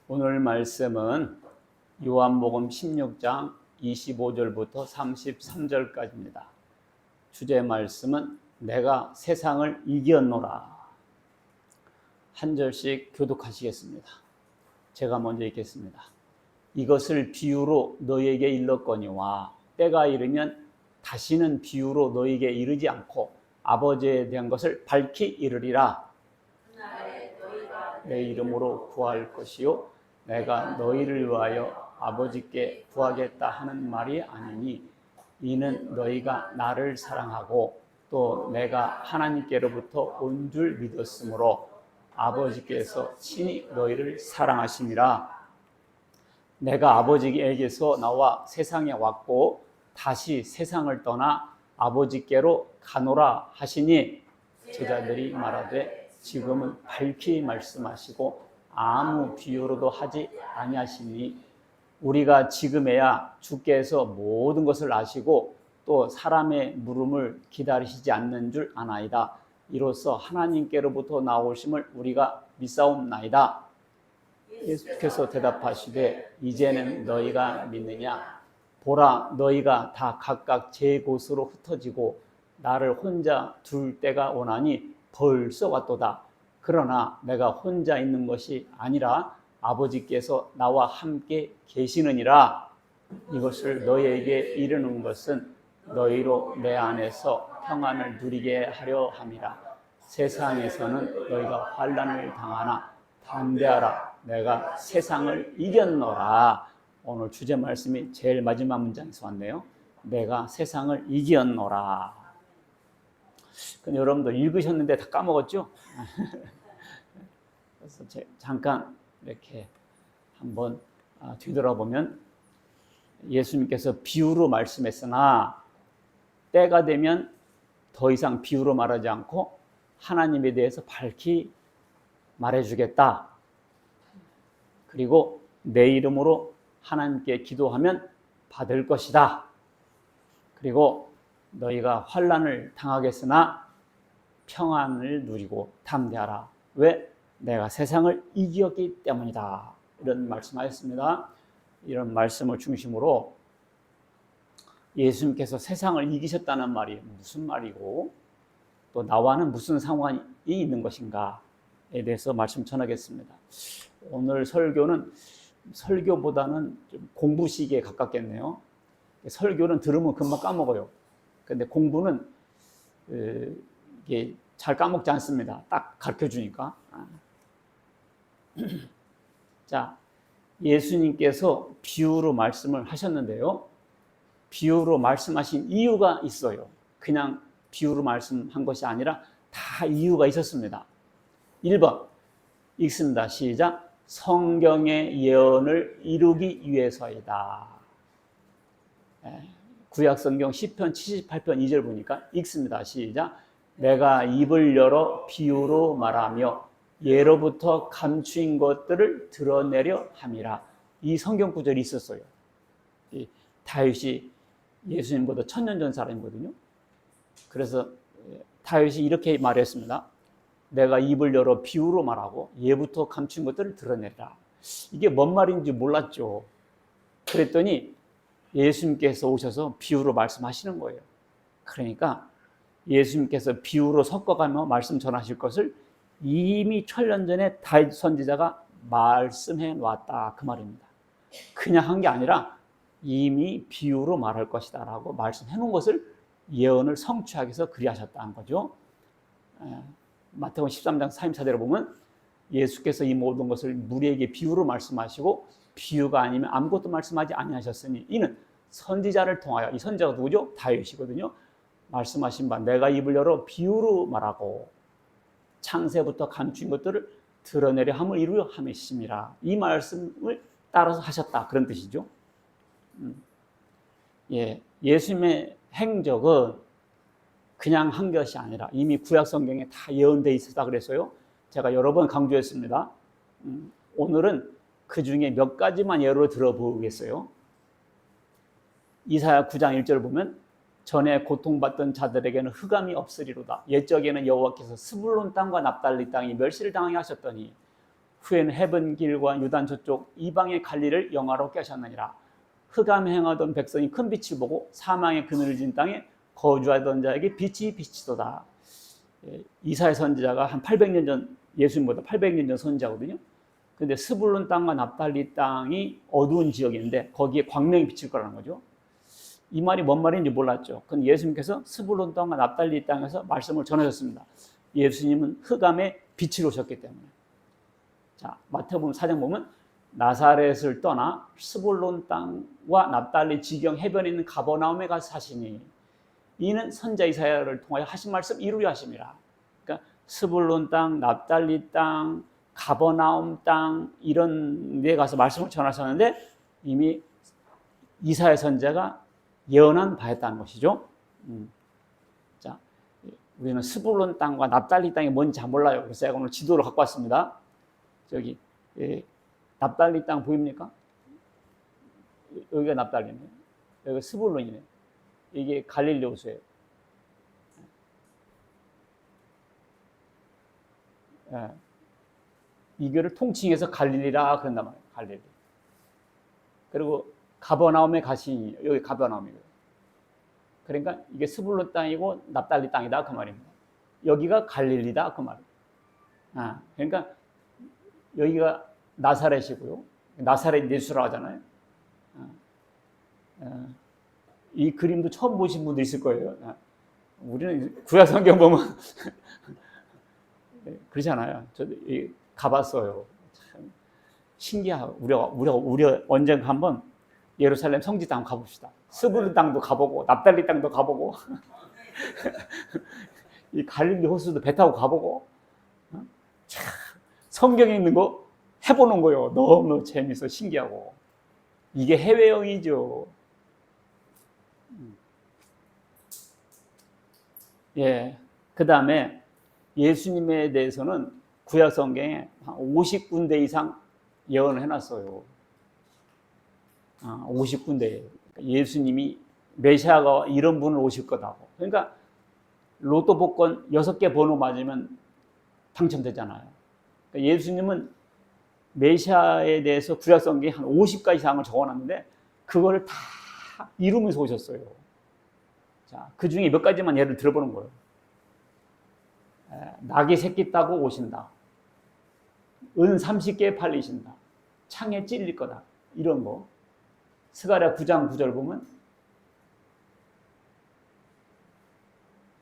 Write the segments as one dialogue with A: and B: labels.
A: 오늘 말씀은 요한복음 16장 25절부터 33절까지입니다. 주제 말씀은 내가 세상을 이겼노라. 한 절씩 교독하시겠습니다. 제가 먼저 읽겠습니다. 이것을 비유로 너희에게 일렀거니와 때가 이르면 다시는 비유로 너희에게 이르지 않고 아버지에 대한 것을 밝히 이르리라. 내 이름으로 구할 것이요 내가 너희를 위하여 아버지께 구하겠다 하는 말이 아니니 이는 너희가 나를 사랑하고 또 내가 하나님께로부터 온 줄 믿었으므로 아버지께서 친히 너희를 사랑하심이라. 내가 아버지에게서 나와 세상에 왔고 다시 세상을 떠나 아버지께로 가노라 하시니 제자들이 말하되 지금은 밝히 말씀하시고 아무 비유로도 하지 아니하시니 우리가 지금에야 주께서 모든 것을 아시고 또 사람의 물음을 기다리시지 않는 줄 아나이다. 이로써 하나님께로부터 나오심을 우리가 믿사옵나이다. 예수께서 대답하시되 이제는 너희가 믿느냐? 보라, 너희가 다 각각 제 곳으로 흩어지고 나를 혼자 둘 때가 오나니 벌써 왔도다. 그러나 내가 혼자 있는 것이 아니라 아버지께서 나와 함께 계시느니라. 이것을 너희에게 이르는 것은 너희로 내 안에서 평안을 누리게 하려 함이라. 세상에서는 너희가 환난을 당하나 담대하라. 내가 세상을 이겼노라. 오늘 주제 말씀이 제일 마지막 문장에서 왔네요. 내가 세상을 이겼노라. 그럼 여러분들 읽으셨는데 다 까먹었죠? 그래서 잠깐 이렇게 한번 뒤돌아보면 예수님께서 비유로 말씀했으나 때가 되면 더 이상 비유로 말하지 않고 하나님에 대해서 밝히 말해주겠다. 그리고 내 이름으로 하나님께 기도하면 받을 것이다. 그리고 너희가 환난을 당하겠으나 평안을 누리고 담대하라. 왜? 내가 세상을 이겼기 때문이다. 이런 말씀하셨습니다. 이런 말씀을 중심으로 예수님께서 세상을 이기셨다는 말이 무슨 말이고 또 나와는 무슨 상관이 있는 것인가에 대해서 말씀 전하겠습니다. 오늘 설교는 설교보다는 좀 공부식에 가깝겠네요. 설교는 들으면 금방 까먹어요. 근데 공부는 이게 잘 까먹지 않습니다. 딱 가르쳐 주니까. 자, 예수님께서 비유로 말씀을 하셨는데요. 비유로 말씀하신 이유가 있어요. 그냥 비유로 말씀한 것이 아니라 다 이유가 있었습니다. 1번 읽습니다. 시작. 성경의 예언을 이루기 위해서이다. 구약성경 시편 78편 2절 보니까 읽습니다. 시작. 내가 입을 열어 비유로 말하며 예로부터 감추인 것들을 드러내려 함이라. 이 성경 구절이 있었어요. 다윗이 예수님보다 1000년 전 사람이거든요. 그래서 다윗이 이렇게 말했습니다. 내가 입을 열어 비유로 말하고 예부터 감춘 것들을 드러내라. 이게 뭔 말인지 몰랐죠. 그랬더니 예수님께서 오셔서 비유로 말씀하시는 거예요. 그러니까 예수님께서 비유로 섞어가며 말씀 전하실 것을 이미 1000년 전에 다윗 선지자가 말씀해 놨다. 그 말입니다. 그냥 한 게 아니라 이미 비유로 말할 것이다 라고 말씀해 놓은 것을 예언을 성취하기 위해서 그리하셨다는 거죠. 마태복음 13장 34절에 보면 예수께서 이 모든 것을 무리에게 비유로 말씀하시고 비유가 아니면 아무것도 말씀하지 아니하셨으니 이는 선지자를 통하여, 이 선지자가 누구죠? 다윗이거든요. 말씀하신 바 내가 입을 열어 비유로 말하고 창세부터 감춘 것들을 드러내려 함을 이루려 함이심이라. 이 말씀을 따라서 하셨다. 그런 뜻이죠. 예수님의 행적은 그냥 한 것이 아니라 이미 구약 성경에 다 예언되어 있었다 그래서요. 제가 여러 번 강조했습니다. 오늘은 그 중에 몇 가지만 예로 들어보겠어요. 이사야 9장 1절 보면 전에 고통받던 자들에게는 흑암이 없으리로다. 옛적에는 여호와께서 스불론 땅과 납달리 땅이 멸시를 당하게 하셨더니 후에는 해변길과 유단 저쪽 이방의 갈릴리를 영화롭게 하셨느니라. 흑암 행하던 백성이 큰 빛을 보고 사망의 그늘을 진 땅에 거주하던 자에게 빛이 비치도다. 이사야 선지자가 한 800년 전, 예수님보다 800년 전 선지자거든요. 근데 스불론 땅과 납달리 땅이 어두운 지역인데 거기에 광명이 비칠 거라는 거죠. 이 말이 뭔 말인지 몰랐죠. 근데 예수님께서 스불론 땅과 납달리 땅에서 말씀을 전하셨습니다. 예수님은 흑암에 빛으로 오셨기 때문에. 자, 마태복음 4장 보면 나사렛을 떠나 스불론 땅과 납달리 지경 해변에 있는 가버나움에 가서 사시니 이는 선지자 이사야를 통하여 하신 말씀 이루려 하심이라. 그러니까 스불론 땅, 납달리 땅, 가버나움 땅 이런 데 가서 말씀을 전하셨는데 이미 이사야 선지자가 예언한 바였다는 것이죠. 자, 우리는 스불론 땅과 납달리 땅이 뭔지 잘 몰라요. 그래서 제가 오늘 지도를 갖고 왔습니다. 저기 납달리 땅 보입니까? 여기가 납달리네. 여기가 스불론이네. 이게 갈릴리 호수예요. 예. 이거를 통칭해서 갈릴리라 그런단 말이에요. 갈릴리. 그리고 가버나움에 가시니 여기 가버나움이고요. 그러니까 이게 스불론 땅이고 납달리 땅이다 그 말입니다. 여기가 갈릴리다 그 말이에요. 그러니까 여기가 나사렛이고요. 나사렛 예수라고 하잖아요. 이 그림도 처음 보신 분들 있을 거예요. 우리는 구약 성경 보면 그렇잖아요. 저도 가봤어요. 참 신기하고 우리가 언젠가 한번 예루살렘 성지 땅 가봅시다. 스불론 땅도 가보고 납달리 땅도 가보고 이 갈릴리 호수도 배 타고 가보고 참 성경에 있는 거 해보는 거요. 너무 재밌어 신기하고 이게 해외여행이죠. 예, 그 다음에 예수님에 대해서는 구약 성경에 한 50군데 이상 예언을 해놨어요. 50군데. 예수님이 메시아가 이런 분을 오실 거다고. 그러니까 로또 복권 6개 번호 맞으면 당첨되잖아요. 그러니까 예수님은 메시아에 대해서 구약 성경에 한 50가지 이상을 적어놨는데 그거를 다 이루면서 오셨어요. 자, 그 중에 몇 가지만 예를 들어보는 거예요. 낙이 새끼 따고 오신다. 은 30개 팔리신다. 창에 찔릴 거다. 이런 거. 스가랴 9장 9절 보면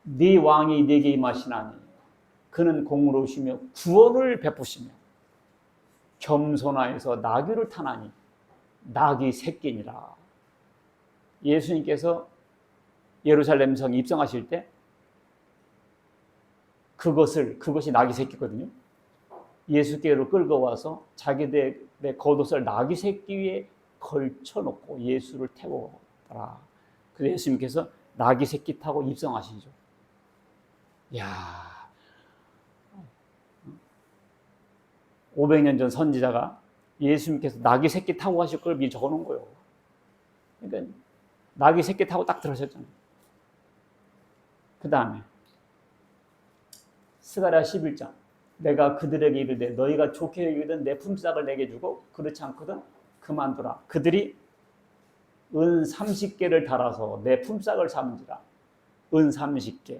A: 네 왕이 네게 임하시나니 그는 공의로우시며 구원을 베푸시며 겸손하여서 나귀를 타나니 낙이 새끼니라. 예수님께서 예루살렘 성에 입성하실 때 그것이 낙이 새끼거든요. 예수께로 끌고 와서 자기들의 겉옷을 낙이 새끼 위에 걸쳐놓고 예수를 태워 가라. 그래서 예수님께서 낙이 새끼 타고 입성하시죠. 이야, 500년 전 선지자가 예수님께서 낙이 새끼 타고 가실 걸 미리 적어놓은 거예요. 그러니까 낙이 새끼 타고 딱 들어가셨잖아요. 그 다음에 스가랴 11장 내가 그들에게 이르되 너희가 좋게 여기든 내 품삯을 내게 주고 그렇지 않거든 그만두라. 그들이 은 30개를 달아서 내 품삯을 삼은지라. 은 30개.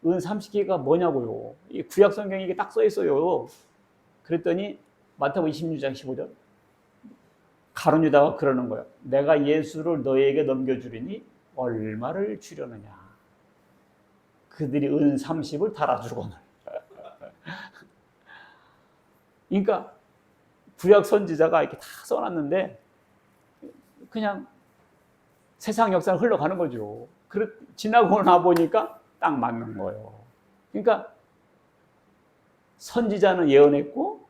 A: 은 30개가 뭐냐고요. 이 구약 성경에 이게 딱 써 있어요. 그랬더니 마태복음 26장 15절 가룟 유다가 그러는 거예요. 내가 예수를 너희에게 넘겨주리니 얼마를 주려느냐. 그들이 은 30을 달아주거늘. 그러니까 구약 선지자가 이렇게 다 써놨는데 그냥 세상 역사를 흘러가는 거죠. 지나고 나 보니까 딱 맞는 거예요. 그러니까 선지자는 예언했고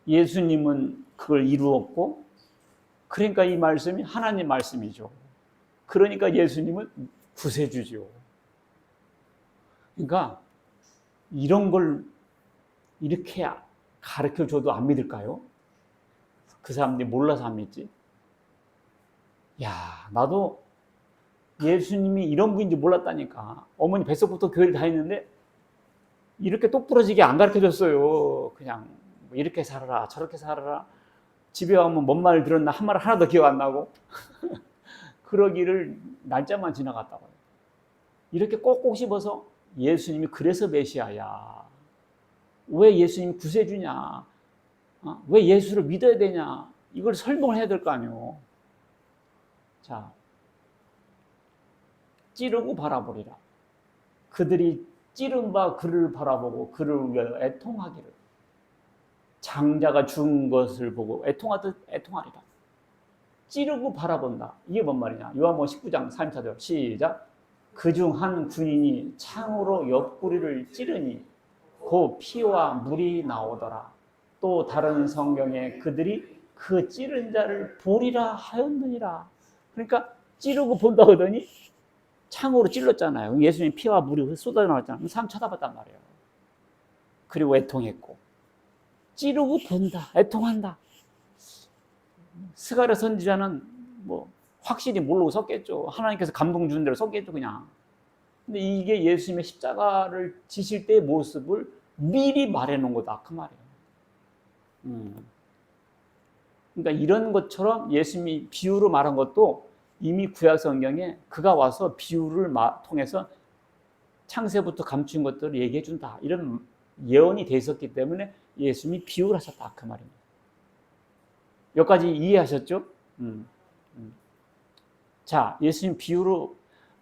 A: 예수님은 그걸 이루었고 그러니까 이 말씀이 하나님 말씀이죠. 그러니까 예수님은 구세주죠. 그러니까 이런 걸 이렇게 가르쳐줘도 안 믿을까요? 그 사람들이 몰라서 안 믿지. 야, 나도 예수님이 이런 분인지 몰랐다니까. 어머니 뱃속부터 교회를 다녔는데 이렇게 똑부러지게 안 가르쳐줬어요. 그냥 뭐 이렇게 살아라 저렇게 살아라. 집에 와면 뭔 말 들었나 한 말 하나도 기억 안 나고 그러기를 날짜만 지나갔다고 해요. 이렇게 꼭꼭 씹어서 예수님이 그래서 메시아야. 왜 예수님이 구세주냐. 왜 예수를 믿어야 되냐. 이걸 설명을 해야 될 거 아니에요. 자, 찌르고 바라보리라. 그들이 찌른 바 그를 바라보고 그를 위하여 애통하기를. 장자가 죽은 것을 보고 애통하듯 애통하리라. 찌르고 바라본다. 이게 뭔 말이냐. 요한복음 19장 34절 시작. 그중 한 군인이 창으로 옆구리를 찌르니 그 피와 물이 나오더라. 또 다른 성경에 그들이 그 찌른 자를 보리라 하였느니라. 그러니까 찌르고 본다 하더니 창으로 찔렀잖아요. 예수님 피와 물이 쏟아져 나왔잖아요. 사람 쳐다봤단 말이에요. 그리고 애통했고 찌르고 본다. 애통한다. 스가랴 선지자는 뭐 확실히 모르고 썼겠죠. 하나님께서 감동 주는 대로 썼겠죠 그냥. 근데 이게 예수님의 십자가를 지실 때의 모습을 미리 말해놓은 거다 그 말이에요. 그러니까 이런 것처럼 예수님이 비유로 말한 것도 이미 구약 성경에 그가 와서 비유를 통해서 창세부터 감춘 것들을 얘기해 준다. 이런 예언이 돼 있었기 때문에 예수님이 비유를 하셨다 그 말입니다. 여기까지 이해하셨죠? 자, 예수님 비유로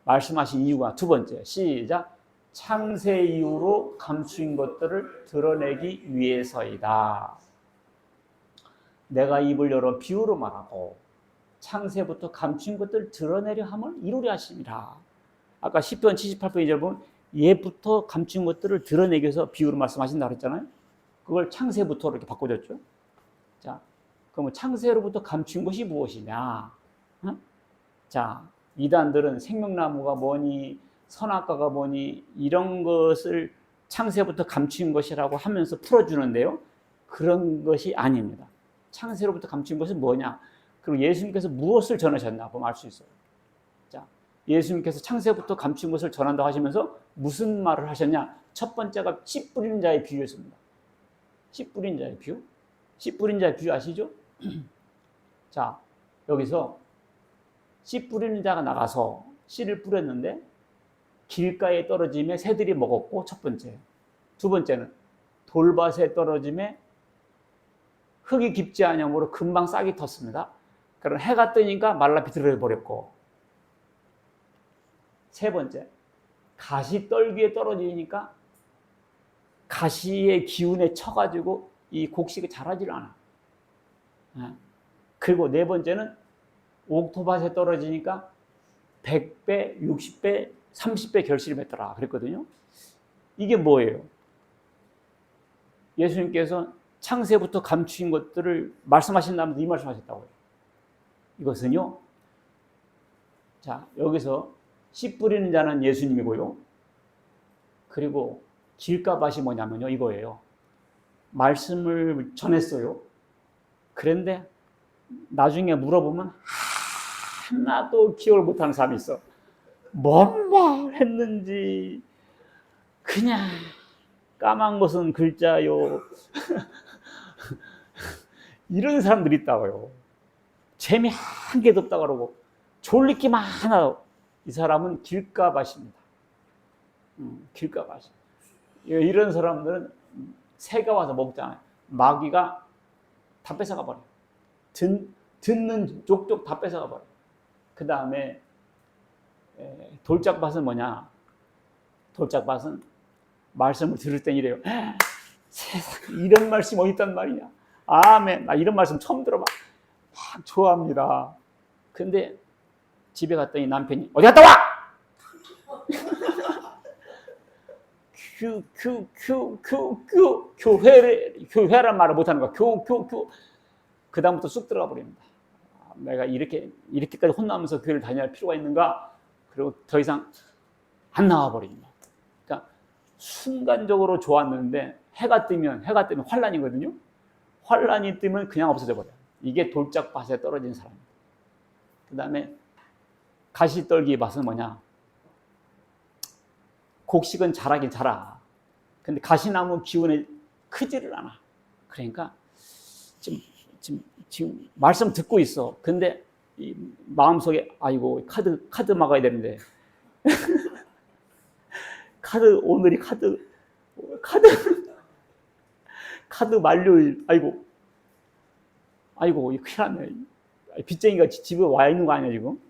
A: 말씀하신 이유가 두 번째. 시작. 창세 이후로 감추인 것들을 드러내기 위해서이다. 내가 입을 열어 비유로 말하고 창세부터 감추인 것들을 드러내려 함을 이루려 하심이라. 아까 시편 78편 2절 보면 예부터 감춘 것들을 드러내기 위해서 비유로 말씀하신다 그랬잖아요. 그걸 창세부터 이렇게 바꿔줬죠. 자, 그러면 창세로부터 감춘 것이 무엇이냐? 자, 이단들은 생명나무가 뭐니 선악과가 뭐니 이런 것을 창세부터 감춘 것이라고 하면서 풀어주는데요. 그런 것이 아닙니다. 창세로부터 감춘 것은 뭐냐? 그리고 예수님께서 무엇을 전하셨나 보면 알 수 있어요. 자, 예수님께서 창세부터 감춘 것을 전한다고 하시면서 무슨 말을 하셨냐? 첫 번째가 씨 뿌리는 자의 비유였습니다. 씨 뿌리는 자의 비유? 씨 뿌리는 자의 비유 아시죠? 자, 여기서 씨 뿌리는 자가 나가서 씨를 뿌렸는데 길가에 떨어짐에 새들이 먹었고 첫 번째. 두 번째는 돌밭에 떨어짐에 흙이 깊지 않으므로 금방 싹이 텄습니다. 그럼 해가 뜨니까 말라 비틀어 버렸고 세 번째, 가시떨기에 떨어지니까 가시의 기운에 쳐가지고 이 곡식이 자라질 않아. 그리고 네 번째는 옥토밭에 떨어지니까 100배, 60배, 30배 결실이 맺더라 그랬거든요. 이게 뭐예요? 예수님께서 창세부터 감추인 것들을 말씀하신다면서 이 말씀하셨다고요. 이것은요. 자, 여기서 씨 뿌리는 자는 예수님이고요. 그리고 길가밭이 뭐냐면요. 이거예요. 말씀을 전했어요. 그런데 나중에 물어보면 하나도 기억을 못하는 사람이 있어. 뭔 말 했는지 그냥 까만 것은 글자요. 이런 사람들이 있다고요. 재미 한 개도 없다 그러고 졸리기만 하나. 이 사람은 길가밭입니다. 길가밭. 이런 사람들은 새가 와서 먹잖아요. 마귀가 다 뺏어가 버려요. 듣는 족족 다 뺏어가 버려요. 그 다음에 돌짝밭은 뭐냐? 돌짝밭은 말씀을 들을 땐 이래요. 세상 이런 말씀이 어디 있단 말이냐? 아멘. 나 이런 말씀 처음 들어봐. 막 좋아합니다. 근데 집에 갔더니 남편이 어디 갔다 와! 교회란 말을 못하는 거야. 그 다음부터 쑥 들어가 버립니다. 내가 이렇게까지 혼나면서 교회를 다녀야 할 필요가 있는가? 그리고 더 이상 안 나와 버립니다. 그러니까 순간적으로 좋았는데 해가 뜨면 환란이거든요. 환란이 뜨면 그냥 없어져 버려요. 이게 돌짝밭에 떨어진 사람입니다. 그 다음에 가시떨기 밭은 뭐냐? 곡식은 자라긴 자라. 근데 가시나무 기운이 크지를 않아. 그러니까 지금 말씀 듣고 있어. 근데 이 마음속에 아이고 카드 막아야 되는데 오늘이 카드 만료일. 아이고 이거 큰일 났네. 빚쟁이가 집에 와 있는 거 아니야 지금?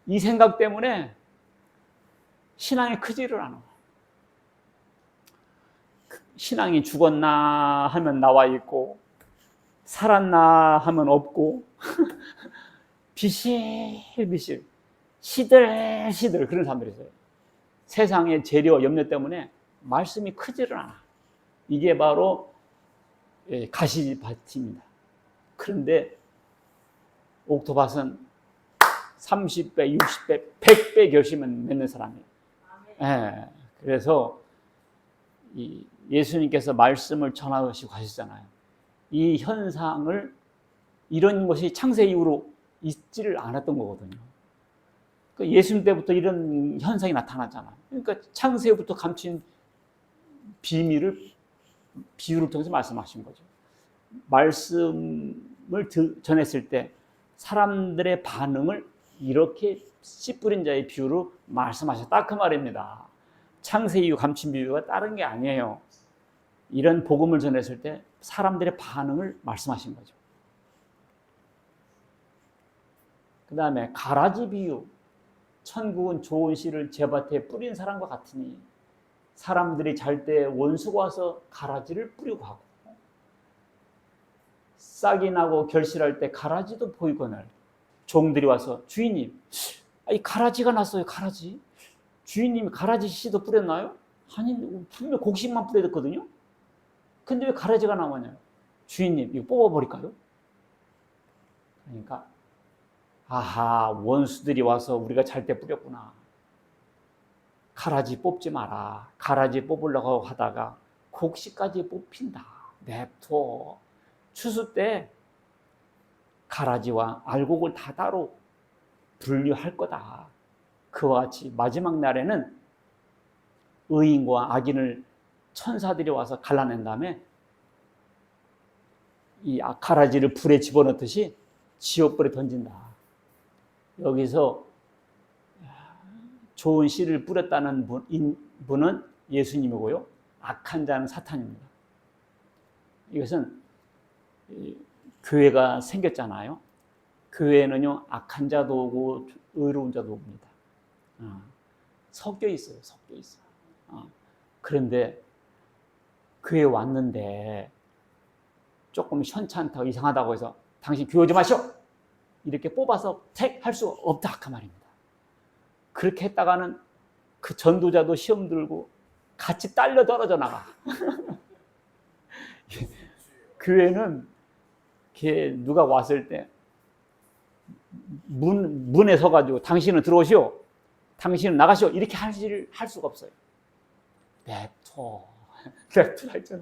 A: 이 생각 때문에 신앙이 크지를 않아. 신앙이 죽었나 하면 나와 있고 살았나 하면 없고 비실비실 시들시들 그런 사람들이 있어요. 세상의 재료와 염려 때문에 말씀이 크지를 않아. 이게 바로 가시밭입니다. 그런데 옥토밭은 30배, 60배, 100배 결심을 맺는 사람이에요. 예, 그래서 예수님께서 말씀을 전하시고 가셨잖아요. 이 현상을 이런 것이 창세 이후로 있지를 않았던 거거든요. 그러니까 예수님 때부터 이런 현상이 나타났잖아요. 그러니까 창세부터 감춘 비밀을 비유를 통해서 말씀하신 거죠. 말씀을 전했을 때 사람들의 반응을 이렇게 씨 뿌린 자의 비유로 말씀하셨다 그 말입니다. 창세 이후 감춘 비유가 다른 게 아니에요. 이런 복음을 전했을 때 사람들의 반응을 말씀하신 거죠. 그 다음에 가라지 비유. 천국은 좋은 씨를 제밭에 뿌린 사람과 같으니 사람들이 잘 때 원수가 와서 가라지를 뿌리고 가고 싹이 나고 결실할 때 가라지도 보이거늘 종들이 와서 주인님, 이 가라지가 났어요. 가라지. 주인님이 가라지 씨도 뿌렸나요? 아니 분명 곡식만 뿌렸거든요. 근데 왜 가라지가 나오냐요? 주인님 이거 뽑아버릴까요? 그러니까 아하 원수들이 와서 우리가 잘 때 뿌렸구나. 가라지 뽑지 마라. 가라지 뽑으려고 하다가 곡식까지 뽑힌다. 냅둬. 추수 때 가라지와 알곡을 다 따로 분류할 거다. 그와 같이 마지막 날에는 의인과 악인을 천사들이 와서 갈라낸 다음에 이 가라지를 불에 집어넣듯이 지옥불에 던진다. 여기서 좋은 씨를 뿌렸다는 분은 예수님이고요. 악한 자는 사탄입니다. 이것은 교회가 생겼잖아요. 교회는요, 악한 자도 오고 의로운 자도 옵니다. 섞여 있어요. 섞여 있어요. 그런데 교회 왔는데 조금 현찮다고 이상하다고 해서 당신 교회 오지 마시오! 이렇게 뽑아서 택할 수 없다 그 말입니다. 그렇게 했다가는 그 전도자도 시험 들고 같이 딸려 떨어져 나가. 교회는 누가 왔을 때 문에 서가지고 당신은 들어오시오, 당신은 나가시오 이렇게 할 수가 없어요. 냅둬. 냅두라 했잖아.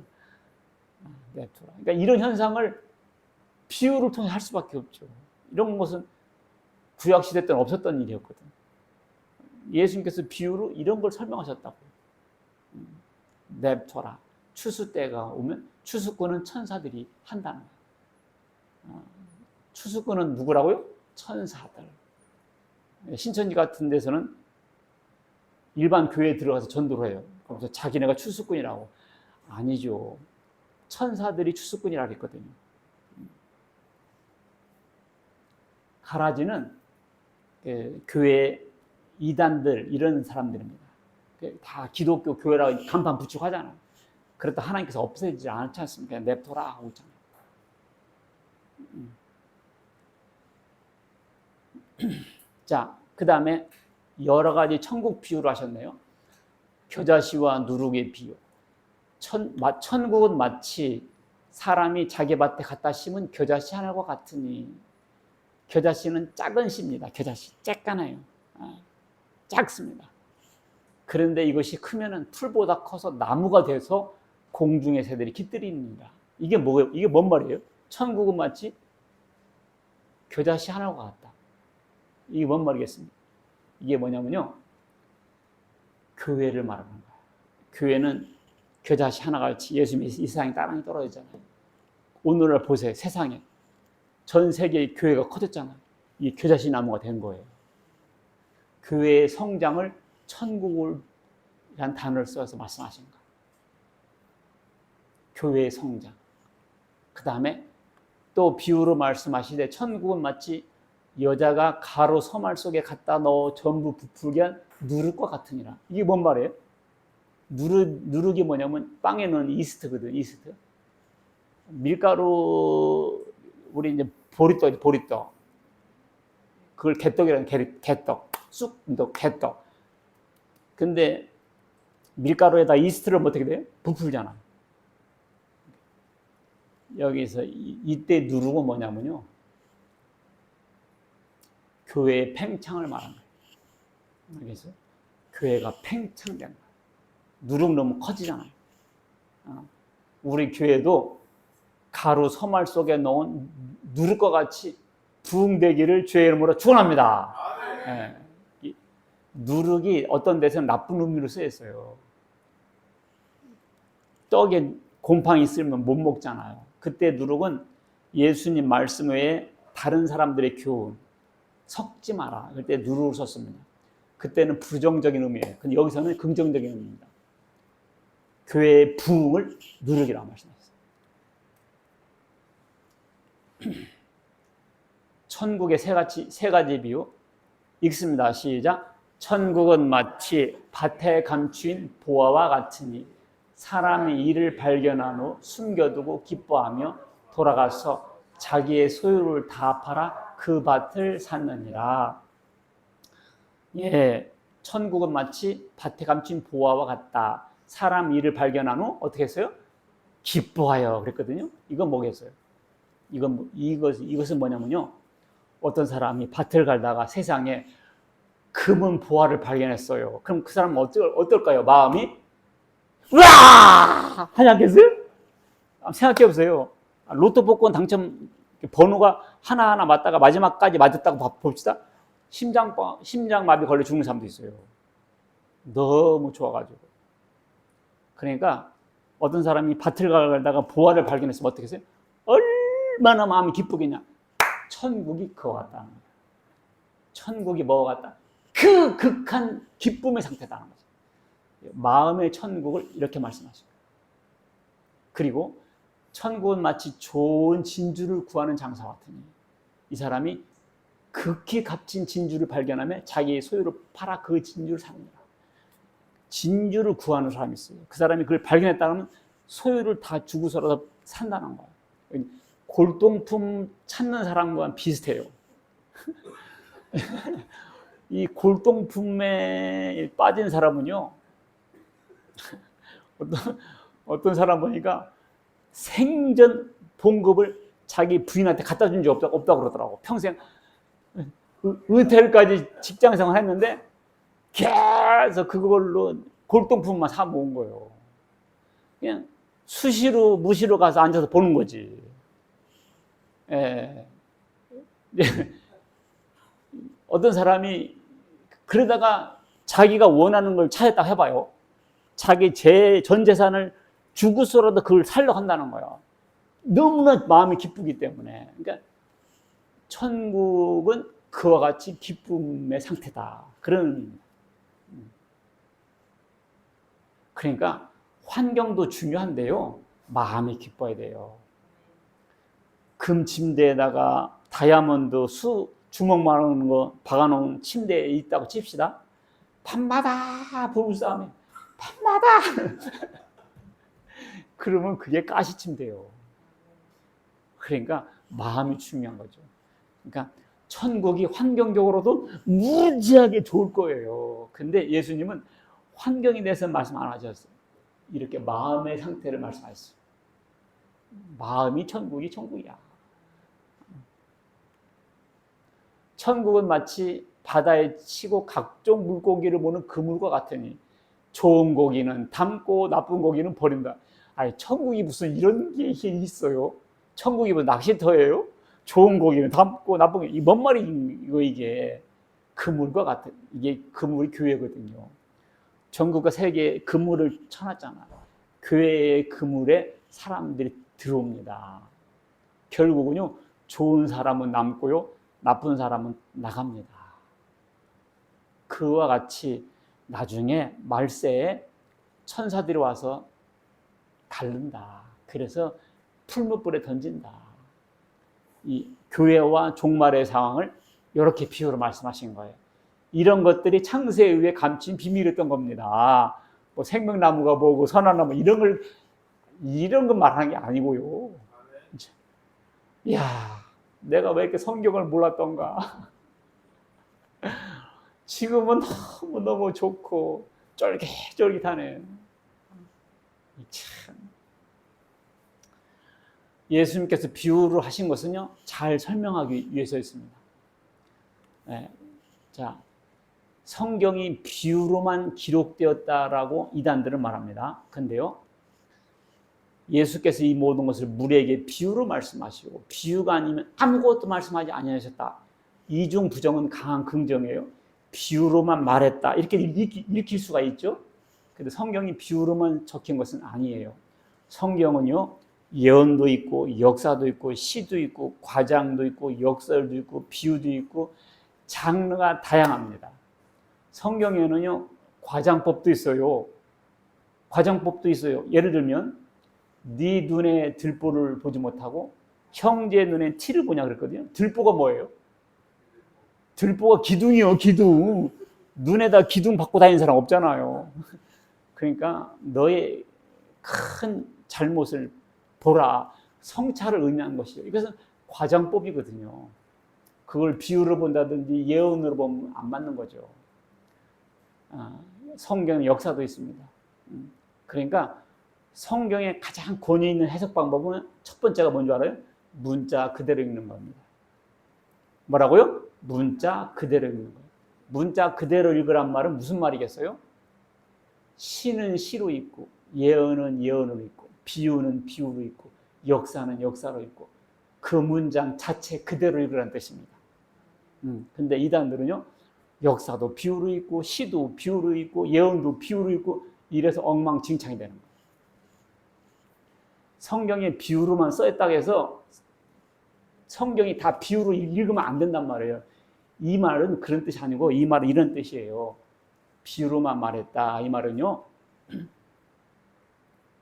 A: 냅두라. 그러니까 이런 현상을 비유를 통해 할 수밖에 없죠. 이런 것은 구약시대 때는 없었던 일이었거든. 예수님께서 비유로 이런 걸 설명하셨다고. 냅둬라. 추수 때가 오면 추수꾼은 천사들이 한다는 거예요. 추수꾼은 누구라고요? 천사들. 신천지 같은 데서는 일반 교회에 들어가서 전도를 해요. 그래서 자기네가 추수꾼이라고. 아니죠. 천사들이 추수꾼이라고 했거든요. 가라지는 교회 이단들 이런 사람들입니다. 다 기독교 교회라고 간판 붙이고 하잖아요. 그렇다 하나님께서 없애지 않지 않습니까? 냅둬라 하고 있잖아요. 자, 그 다음에 여러 가지 천국 비유를 하셨네요. 겨자씨와 누룩의 비유. 천국은 마치 사람이 자기 밭에 갖다 심은 겨자씨 하나와 같으니, 겨자씨는 작은 씨입니다. 겨자씨 쬐까나요. 작습니다. 그런데 이것이 크면은 풀보다 커서 나무가 돼서 공중의 새들이 깃들입니다. 이게 뭐예요? 이게 뭔 말이에요? 천국은 마치 겨자씨 하나와 같다. 이게 뭔 말이겠습니까? 이게 뭐냐면요, 교회를 말하는 거예요. 교회는 겨자씨 하나같이 예수님이 이 세상에 땅이 떨어지잖아요. 오늘날 보세요. 세상에 전 세계의 교회가 커졌잖아요. 이 겨자씨 나무가 된 거예요. 교회의 성장을 천국이라는 단어를 써서 말씀하신 거예요. 교회의 성장. 그 다음에 또 비유로 말씀하시되 천국은 마치 여자가 가루 서말 속에 갖다 넣어 전부 부풀게 한 누룩과 같으니라. 이게 뭔 말이에요? 누룩이 뭐냐면 빵에 넣은 이스트거든. 이스트. 밀가루 우리 이제 보리떡. 그걸 개떡이라는 개떡. 쑥떡, 개떡. 근데 밀가루에다 이스트를 어떻게 돼요? 부풀잖아. 여기서 이때 누룩은 뭐냐면요. 교회의 팽창을 말하는 거예요. 그래서 교회가 팽창된 거예요. 누룩 너무 커지잖아요. 우리 교회도 가루 서말 속에 넣은 누룩과 같이 부흥되기를 주의 이름으로 축원합니다. 네. 누룩이 어떤 데서는 나쁜 의미로 쓰였어요. 떡에 곰팡이 있으면 못 먹잖아요. 그때 누룩은 예수님 말씀 외에 다른 사람들의 교훈, 섞지 마라. 그때 누룩을 썼습니다. 그때는 부정적인 의미예요. 근데 여기서는 긍정적인 의미입니다. 교회의 부흥을 누룩이라고 말씀하셨어요. 천국의 세 가지 비유 읽습니다. 시작. 천국은 마치 밭에 감추인 보화와 같으니 사람이 이를 발견한 후 숨겨두고 기뻐하며 돌아가서 자기의 소유를 다 팔아 그 밭을 샀느니라. 예, 천국은 마치 밭에 감춘 보화와 같다. 사람 이를 발견한 후 어떻게 했어요? 기뻐하여 그랬거든요. 이건 뭐겠어요? 이것은 뭐냐면요. 어떤 사람이 밭을 갈다가 세상에 금은 보화를 발견했어요. 그럼 그 사람은 어떨까요? 마음이 으아! 하지 않겠어요? 생각해 보세요. 로또 복권 당첨 번호가 하나하나 맞다가 마지막까지 맞았다고 봅시다. 심장마비 걸려 죽는 사람도 있어요. 너무 좋아가지고. 그러니까 어떤 사람이 밭을 가다가 보화를 발견했으면 어떻게 했어요? 얼마나 마음이 기쁘겠냐. 천국이 그와 같다는 거예요. 천국이 뭐와 같다? 그 극한 기쁨의 상태다는 거죠. 마음의 천국을 이렇게 말씀하시고, 그리고 천국은 마치 좋은 진주를 구하는 장사 같으니 이 사람이 극히 값진 진주를 발견하며 자기의 소유를 팔아 그 진주를 삽니다. 진주를 구하는 사람이 있어요. 그 사람이 그걸 발견했다면 소유를 다 주고서라도 산다는 거예요. 골동품 찾는 사람과 비슷해요. 이 골동품에 빠진 사람은요, 어떤 사람 보니까 생전 봉급을 자기 부인한테 갖다 준 적 없다고 그러더라고. 평생 은퇴까지 직장 생활 했는데 계속 그걸로 골동품만 사 모은 거예요. 그냥 수시로 무시로 가서 앉아서 보는 거지. 예. 어떤 사람이 그러다가 자기가 원하는 걸 찾았다 해봐요. 자기 전 재산을 주고서라도 그걸 살려고 한다는 거야. 너무나 마음이 기쁘기 때문에. 그러니까 천국은 그와 같이 기쁨의 상태다. 그런 의미입니다. 그러니까 환경도 중요한데요. 마음이 기뻐야 돼요. 금 침대에다가 다이아몬드 주먹만한 거 박아놓은 침대에 있다고 칩시다. 밤마다 부부싸움에 밤마다 그러면 그게 가시 침대예요. 그러니까 마음이 중요한 거죠. 그러니까 천국이 환경적으로도 무지하게 좋을 거예요. 근데 예수님은 환경에 대해서 말씀 안 하셨어요. 이렇게 마음의 상태를 말씀하셨어요. 마음이 천국이야. 천국은 마치 바다에 치고 각종 물고기를 보는 그물과 같으니 좋은 고기는 담고 나쁜 고기는 버린다. 아니, 천국이 무슨 이런 게 있어요? 천국이 뭐 낚시터예요? 좋은 고기는 담고 나쁜 고기. 이게 뭔 말이고 이게? 그물과 같은, 이게 그물이 교회거든요. 전국과 세계에 그물을 쳐놨잖아. 교회의 그물에 사람들이 들어옵니다. 결국은요, 좋은 사람은 남고요, 나쁜 사람은 나갑니다. 그와 같이 나중에 말세에 천사들이 와서 닳는다. 그래서 풀무불에 던진다. 이 교회와 종말의 상황을 이렇게 비유로 말씀하신 거예요. 이런 것들이 창세에 의해 감춘 비밀이었던 겁니다. 뭐 생명나무가 뭐고 선악나무 이런 거 말하는 게 아니고요. 이야, 내가 왜 이렇게 성경을 몰랐던가. 지금은 너무너무 좋고 쫄깃쫄깃하네. 참. 예수님께서 비유를 하신 것은요, 잘 설명하기 위해서였습니다. 네. 자, 성경이 비유로만 기록되었다라고 이단들은 말합니다. 근데요, 예수께서 이 모든 것을 우리에게 비유로 말씀하시고 비유가 아니면 아무것도 말씀하지 아니하셨다. 이중 부정은 강한 긍정이에요. 비유로만 말했다. 이렇게 읽힐 수가 있죠. 근데 성경이 비유로만 적힌 것은 아니에요. 성경은요, 예언도 있고 역사도 있고 시도 있고 과장도 있고 역설도 있고 비유도 있고 장르가 다양합니다. 성경에는요, 과장법도 있어요. 과장법도 있어요. 예를 들면 네 눈에 들보를 보지 못하고 형제 눈에 티를 보냐 그랬거든요. 들보가 뭐예요? 들보가 기둥이요, 기둥. 눈에다 기둥 받고 다니는 사람 없잖아요. 그러니까 너의 큰 잘못을 보라. 성찰을 의미하는 것이죠. 이것은 과장법이거든요. 그걸 비유로 본다든지 예언으로 보면 안 맞는 거죠. 성경의 역사도 있습니다. 그러니까 성경의 가장 권위 있는 해석 방법은 첫 번째가 뭔지 알아요? 문자 그대로 읽는 겁니다. 뭐라고요? 문자 그대로 읽는 거예요. 문자 그대로 읽으란 말은 무슨 말이겠어요? 시는 시로 읽고 예언은 예언으로 읽고 비유는 비유로 읽고 역사는 역사로 읽고 그 문장 자체 그대로 읽으라는 뜻입니다. 근데 이단들은요, 역사도 비유로 읽고 시도 비유로 읽고 예언도 비유로 읽고 이래서 엉망진창이 되는 거예요. 성경에 비유로만 써있다고 해서 성경이 다 비유로 읽으면 안 된단 말이에요. 이 말은 그런 뜻이 아니고 이 말은 이런 뜻이에요. 비유로만 말했다. 이 말은요,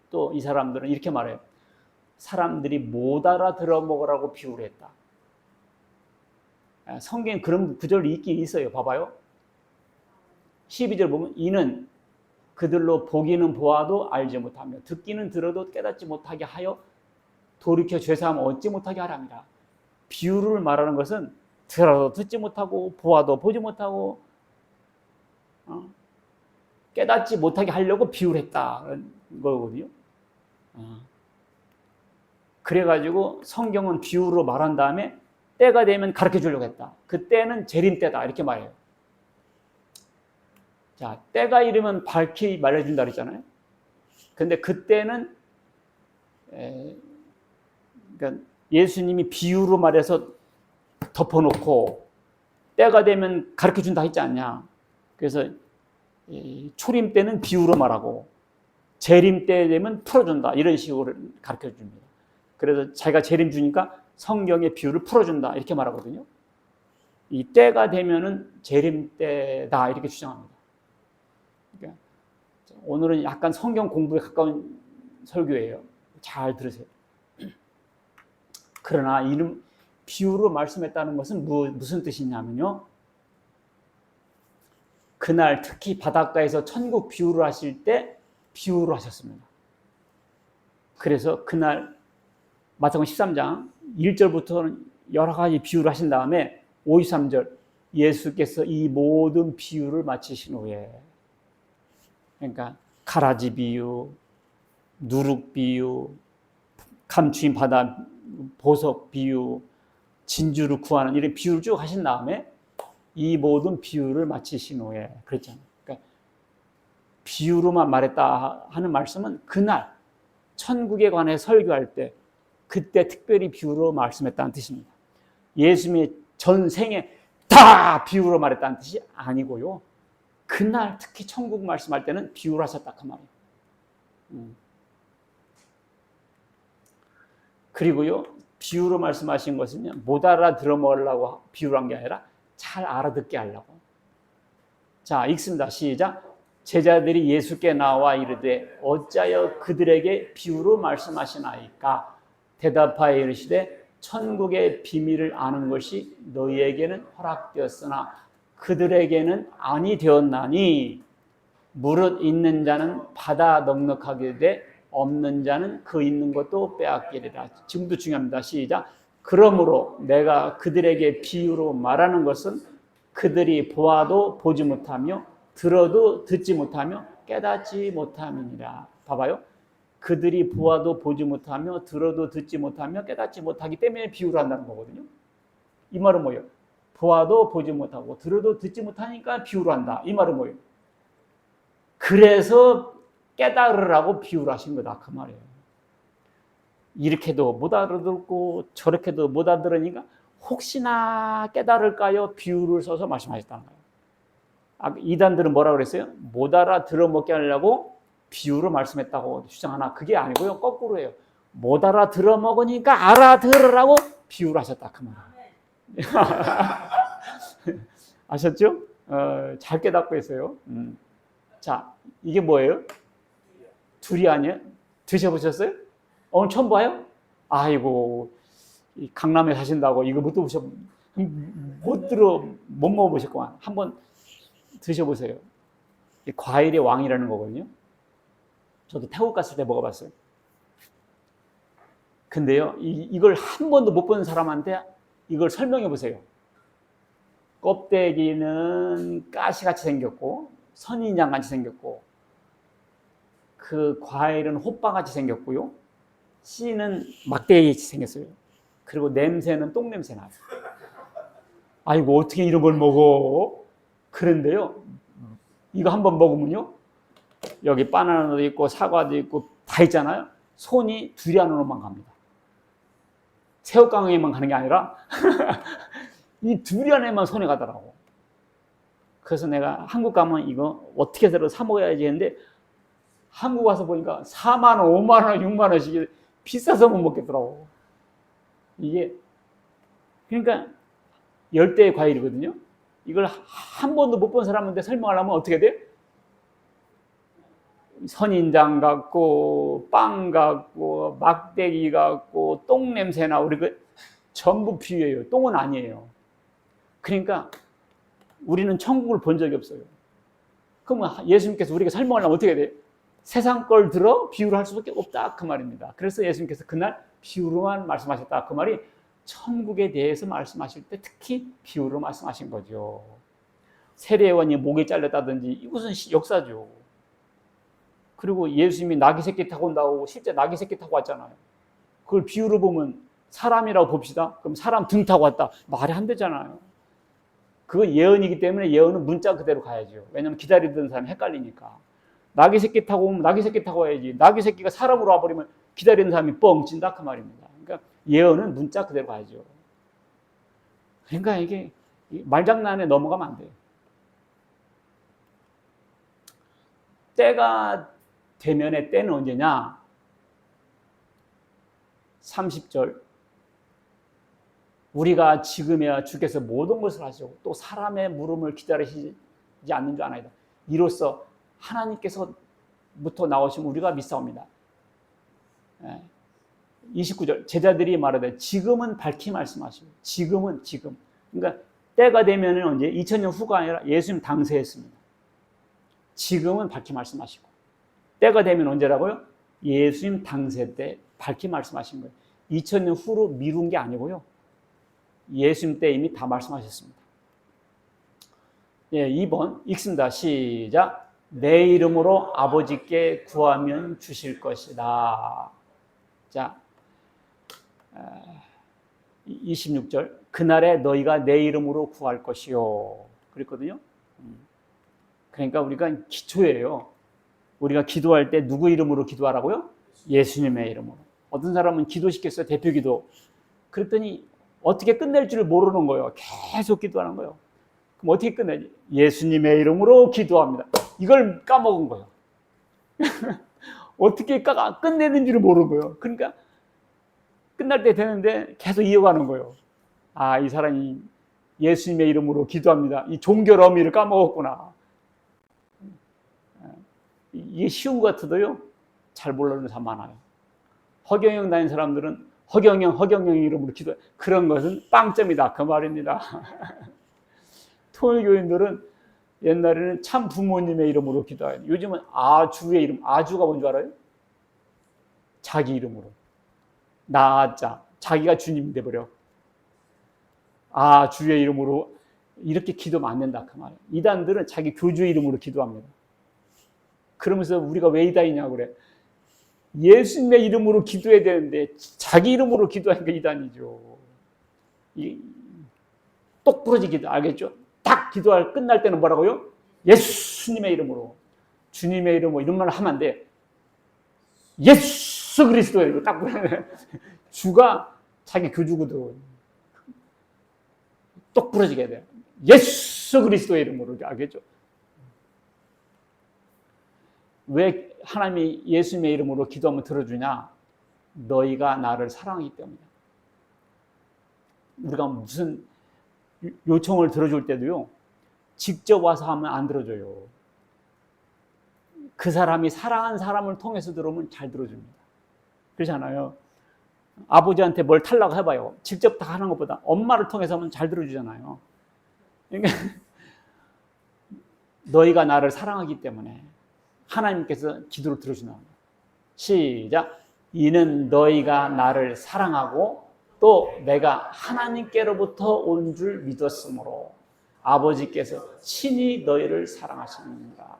A: 또 이 사람들은 이렇게 말해요. 사람들이 못 알아들어 먹으라고 비유를 했다. 성경에 그런 구절이 있긴 있어요. 봐봐요. 12절 보면 이는 그들로 보기는 보아도 알지 못하며 듣기는 들어도 깨닫지 못하게 하여 돌이켜 죄사함 얻지 못하게 하랍니다. 비유를 말하는 것은 들어도 듣지 못하고 보아도 보지 못하고 깨닫지 못하게 하려고 비유를 했다는 거거든요. 그래가지고 성경은 비유로 말한 다음에 때가 되면 가르쳐 주려고 했다. 그 때는 재림 때다 이렇게 말해요. 자, 때가 이르면 밝히 말해준다 그랬잖아요. 근데 그때는 그러니까 예수님이 비유로 말해서 덮어놓고 때가 되면 가르쳐준다 했지 않냐. 그래서 초림 때는 비유로 말하고 재림 때 되면 풀어준다 이런 식으로 가르쳐줍니다. 그래서 자기가 재림 주니까 성경의 비유를 풀어준다 이렇게 말하거든요. 이 때가 되면은 재림 때다 이렇게 주장합니다. 그러니까 오늘은 약간 성경 공부에 가까운 설교예요. 잘 들으세요. 그러나 이름 비유로 말씀했다는 것은 무슨 뜻이냐면요. 그날 특히 바닷가에서 천국 비유를 하실 때 비유로 하셨습니다. 그래서 그날 마태복음 13장 1절부터는 여러 가지 비유를 하신 다음에 53절 예수께서 이 모든 비유를 마치신 후에 그러니까 가라지 비유, 누룩 비유, 감추인 바다 보석 비유, 진주를 구하는 이런 비유를 쭉 하신 다음에 이 모든 비유를 마치신 후에 그랬잖아요. 그러니까 비유로만 말했다 하는 말씀은 그날 천국에 관해 설교할 때 그때 특별히 비유로 말씀했다는 뜻입니다. 예수님의 전생에 다 비유로 말했다는 뜻이 아니고요. 그날 특히 천국 말씀할 때는 비유로 하셨다 그 말이에요. 그리고요, 비유로 말씀하신 것은요, 못 알아들어 먹으려고 비유로 한 게 아니라 잘 알아듣게 하려고. 자, 읽습니다. 시작. 제자들이 예수께 나와 이르되 어찌하여 그들에게 비유로 말씀하시나이까? 대답하여 이르시되 천국의 비밀을 아는 것이 너희에게는 허락되었으나 그들에게는 아니 되었나니, 무릇 있는 자는 받아 넉넉하게 되 없는 자는 그 있는 것도 빼앗기리라. 지금도 중요합니다. 시작. 그러므로 내가 그들에게 비유로 말하는 것은 그들이 보아도 보지 못하며 들어도 듣지 못하며 깨닫지 못함이니라. 봐봐요. 그들이 보아도 보지 못하며 들어도 듣지 못하며 깨닫지 못하기 때문에 비유를 한다는 거거든요. 이 말은 뭐예요? 보아도 보지 못하고 들어도 듣지 못하니까 비유를 한다. 이 말은 뭐예요? 그래서 깨달으라고 비유를 하신 거다, 그 말이에요. 이렇게도 못 알아듣고 저렇게도 못 알아들으니까 혹시나 깨달을까요? 비유를 써서 말씀하셨다는 거예요. 이단들은 뭐라고 그랬어요? 못 알아들어 먹게 하려고 비유로 말씀했다고 주장하나, 그게 아니고요, 거꾸로 해요. 못 알아들어 먹으니까 알아들으라고 비유를 하셨다, 그 말이에요. 아셨죠? 잘 깨닫고 있어요. 자, 이게 뭐예요? 두리안이에요? 드셔보셨어요? 오늘 처음 봐요? 아이고, 강남에 사신다고 이거 못 먹어보셨구만. 한번 드셔보세요. 과일의 왕이라는 거거든요. 저도 태국 갔을 때 먹어봤어요. 근데요, 이걸 한 번도 못 본 사람한테 이걸 설명해 보세요. 껍데기는 가시같이 생겼고 선인장같이 생겼고, 그 과일은 호빵같이 생겼고요, 씨는 막대기같이 생겼어요. 그리고 냄새는 똥냄새 나요. 아이고, 어떻게 이런 걸 먹어? 그런데요, 이거 한번 먹으면요, 여기 바나나도 있고 사과도 있고 다 있잖아요. 손이 두리안으로만 갑니다. 새우깡에만 가는 게 아니라 이 두리안에만 손이 가더라고. 그래서 내가 한국 가면 이거 어떻게 해서 사 먹어야지 했는데, 한국 와서 보니까 4만 원, 5만 원, 6만 원씩 비싸서 못 먹겠더라고. 이게 그러니까 열대의 과일이거든요. 이걸 한 번도 못 본 사람한테 설명하려면 어떻게 돼? 선인장 같고 빵 같고 막대기 같고 똥 냄새 나고, 우리 그 전부 비유예요. 똥은 아니에요. 그러니까 우리는 천국을 본 적이 없어요. 그러면 예수님께서 우리에게 설명하려면 어떻게 돼? 세상 걸 들어 비유를 할 수밖에 없다, 그 말입니다. 그래서 예수님께서 그날 비유로만 말씀하셨다, 그 말이 천국에 대해서 말씀하실 때 특히 비유로 말씀하신 거죠. 세례요한이 목이 잘렸다든지 이것은 역사죠. 그리고 예수님이 나귀 새끼 타고 온다고 실제 나귀 새끼 타고 왔잖아요. 그걸 비유로 보면 사람이라고 봅시다. 그럼 사람 등 타고 왔다, 말이 안 되잖아요. 그건 예언이기 때문에 예언은 문자 그대로 가야죠. 왜냐하면 기다리던 사람이 헷갈리니까. 나귀 새끼 타고 오면 나귀 새끼 타고 와야지, 나귀 새끼가 사람으로 와버리면 기다리는 사람이 뻥친다, 그 말입니다. 그러니까 예언은 문자 그대로 가야죠. 그러니까 이게 말장난에 넘어가면 안 돼요. 때가 되면의 때는 언제냐? 30절. 우리가 지금이야 주께서 모든 것을 하시고 또 사람의 물음을 기다리시지 않는 줄 아나이다. 이로써 하나님께서부터 나오시면 우리가 믿사옵니다. 29절. 제자들이 말하되 지금은 밝히 말씀하시고, 지금은 지금. 그러니까 때가 되면은 언제? 2000년 후가 아니라 예수님 당시였습니다. 지금은 밝히 말씀하시고, 때가 되면 언제라고요? 예수님 당시 때 밝히 말씀하신 거예요. 2000년 후로 미룬 게 아니고요, 예수님 때 이미 다 말씀하셨습니다. 예, 2번 읽습니다. 시작. 내 이름으로 아버지께 구하면 주실 것이다. 자, 26절. 그날에 너희가 내 이름으로 구할 것이요. 그랬거든요. 그러니까 우리가 기초예요. 우리가 기도할 때 누구 이름으로 기도하라고요? 예수님의 이름으로. 어떤 사람은 기도시켰어요, 대표 기도. 그랬더니 어떻게 끝낼 줄 모르는 거예요. 계속 기도하는 거예요. 그럼 어떻게 끝내지? 예수님의 이름으로 기도합니다. 이걸 까먹은 거예요. 어떻게 끝내는지를 모르는 거예요. 그러니까 끝날 때 되는데 계속 이어가는 거예요. 아, 이 사람이 예수님의 이름으로 기도합니다. 이 종교의 의미를 까먹었구나. 이게 쉬운 것 같아도요, 잘 모르는 사람 많아요. 허경영 다니는 사람들은 허경영 이름으로 기도, 그런 것은 빵점이다. 그 말입니다. 통일교인들은 옛날에는 참 부모님의 이름으로 기도해요. 요즘은 아주의 이름, 아주가 뭔 줄 알아요? 자기 이름으로. 나자, 자기가 주님이 돼버려. 아주의 이름으로 이렇게 기도하면 안 된다. 그 말이에요. 이단들은 자기 교주의 이름으로 기도합니다. 그러면서 우리가 왜 이단이냐고 그래. 예수님의 이름으로 기도해야 되는데 자기 이름으로 기도하니까 이단이죠. 똑 부러지게 기도, 알겠죠? 딱 기도할 끝날 때는 뭐라고요? 예수님의 이름으로, 주님의 이름으로 이런 말 하면 안 돼. 예수 그리스도의 이름으로 딱 부르네. 주가 자기 교주거든. 똑 부러지게 해야 돼요. 예수 그리스도의 이름으로, 알겠죠? 왜 하나님이 예수님의 이름으로 기도하면 들어주냐? 너희가 나를 사랑하기 때문이야. 우리가 무슨 요청을 들어줄 때도요, 직접 와서 하면 안 들어줘요. 그 사람이 사랑한 사람을 통해서 들어오면 잘 들어줍니다. 그렇잖아요. 아버지한테 뭘 탈라고 해봐요. 직접 다 하는 것보다 엄마를 통해서 하면 잘 들어주잖아요. 그러니까 너희가 나를 사랑하기 때문에 하나님께서 기도를 들어주나. 시작. 이는 너희가 나를 사랑하고 또 내가 하나님께로부터 온 줄 믿었으므로 아버지께서 친히 너희를 사랑하십니다.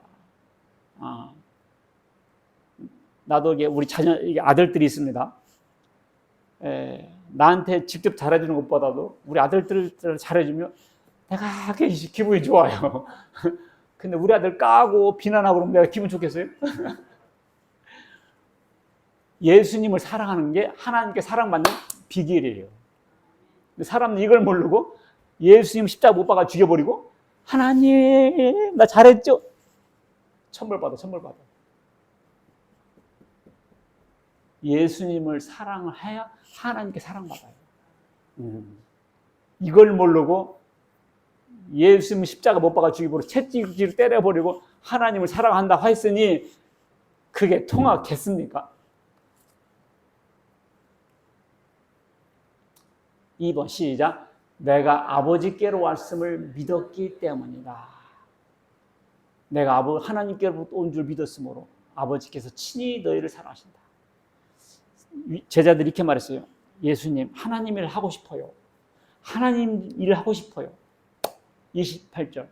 A: 나도 이게 우리 자녀, 이게 아들들이 있습니다. 나한테 직접 잘해주는 것보다도 우리 아들들 잘해주면 내가 기분이 좋아요. 근데 우리 아들 까고 비난하고 그러면 내가 기분 좋겠어요? 예수님을 사랑하는 게 하나님께 사랑받는 비결이에요. 근데 사람은 이걸 모르고 예수님 십자가 못 박아 죽여버리고 하나님 나 잘했죠? 천벌받아. 예수님을 사랑해야 하나님께 사랑받아요. 이걸 모르고 예수님 십자가 못 박아 죽여버리고 채찍질을 때려버리고 하나님을 사랑한다 했으니 그게 통하겠습니까? 2번 시작. 내가 아버지께로 왔음을 믿었기 때문이다. 내가 하나님께로부터 온 줄 믿었으므로 아버지께서 친히 너희를 사랑하신다. 제자들이 이렇게 말했어요. 예수님, 하나님 일을 하고 싶어요. 하나님 일을 하고 싶어요. 28절.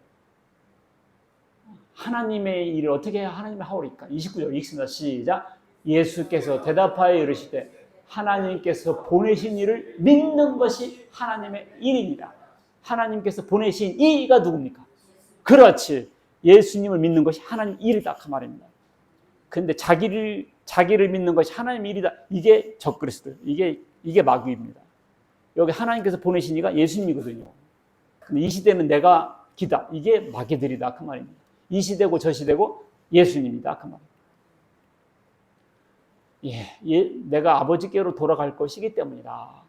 A: 하나님의 일을 어떻게 해야 하나님을 하오리까? 29절 읽습니다. 시작. 예수께서 대답하여 이르시되 하나님께서 보내신 이를 믿는 것이 하나님의 일입니다. 하나님께서 보내신 이가 누굽니까? 그렇지. 예수님을 믿는 것이 하나님 일이다. 그 말입니다. 그런데 자기를 믿는 것이 하나님 일이다. 이게 적그리스도. 이게 마귀입니다. 여기 하나님께서 보내신 이가 예수님이거든요. 근데 이 시대는 내가 기다. 이게 마귀들이다. 그 말입니다. 이 시대고 저 시대고 예수님이다. 그 말입니다. 내가 아버지께로 돌아갈 것이기 때문이다.